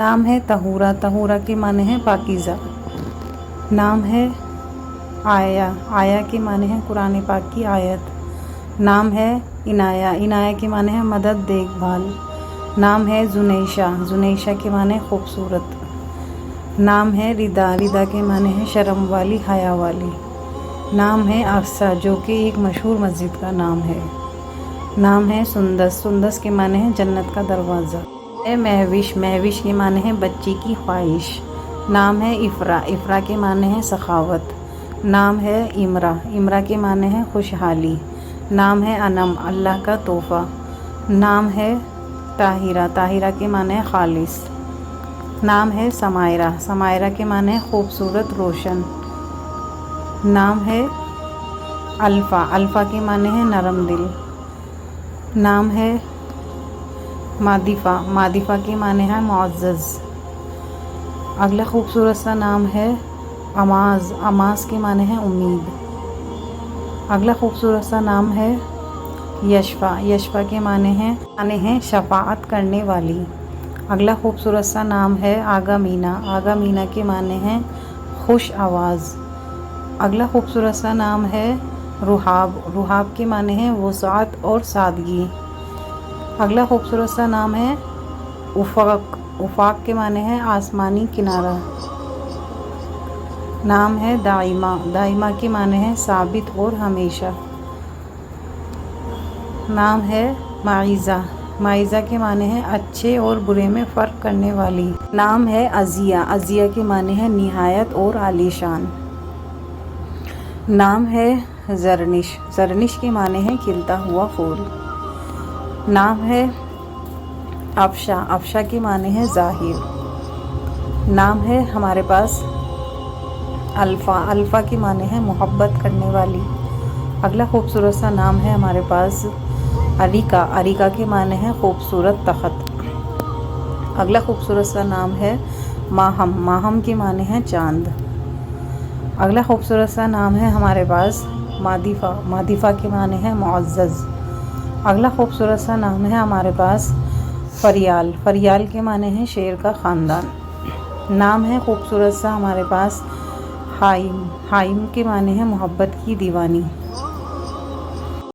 नाम है तहूरा, तहूरा के माने हैं पाकीज़ा। नाम है आया, आया के माने हैं कुरान पाक की आयत। नाम है इनाया, इनाया के माने हैं मदद, देखभाल। नाम है जुनैशा, जुनैशा के माने खूबसूरत। नाम है रिदा, रिदा के माने हैं शर्म वाली, हया वाली। नाम है अफसा, जो कि एक मशहूर मस्जिद का नाम है। नाम है सुंदस, सुंदस के माने हैं जन्नत का दरवाज़ा। है महविश, महविश के माने हैं बच्ची की ख्वाहिश। नाम है इफ़रा, इफ़रा के माने हैं सखावत। नाम है इमरा, इमरा के माने हैं खुशहाली। नाम है अनम, अल्लाह का तोहफ़ा। नाम है ताहिरा, ताहिरा के माने हैं खालिस। नाम है समायरा, समायरा के माने हैं खूबसूरत, रोशन। नाम है अल्फ़ा, अल्फ़ा के माने हैं नरम दिल। नाम है मादिफ़ा, मादिफ़ा के माने हैं मुअज़्ज़ज़। अगला खूबसूरत सा नाम है अमाज़, अमाज़ के माने हैं उम्मीद। अगला खूबसूरत सा नाम है यशफ़ा, यशफ़ा के माने हैं शफ़ाअत करने वाली। अगला खूबसूरत सा नाम है आगा मीना, आगा मीना के माने हैं खुश आवाज़। अगला खूबसूरत सा नाम है रुहाब, रुहाब के माने हैं वुसाअत और सादगी। अगला खूबसूरत सा नाम है उफ़ाक, उफ़ाक के माने हैं आसमानी किनारा। नाम है दाइमा, दाइमा के माने हैं साबित और हमेशा। नाम है माइज़ा, माइज़ा के माने हैं अच्छे और बुरे में फ़र्क करने वाली। नाम है अज़िया, अज़िया के माने हैं निहायत और आलीशान। नाम है ज़रनिश, ज़रनिश के माने हैं खिलता हुआ फूल। नाम है अफ़शा, अफ़शा के माने हैं ज़ाहिर। नाम है हमारे पास अल्फ़ा, अल्फ़ा के माने हैं मोहब्बत करने वाली। अगला खूबसूरत सा नाम है हमारे पास अरिका, अरिका के माने हैं खूबसूरत तख़त। अगला खूबसूरत सा नाम है माहम, माहम के माने हैं चाँद। अगला खूबसूरत सा नाम है हमारे पास मादिफ़ा, मादिफ़ा के माने हैं मुअज़्ज़ज़। अगला खूबसूरत सा नाम है हमारे पास फ़रियाल, फ़रियाल के माने हैं शेर का ख़ानदान। नाम है खूबसूरत सा हमारे पास हाइम, हाइम के माने हैं मोहब्बत की दीवानी।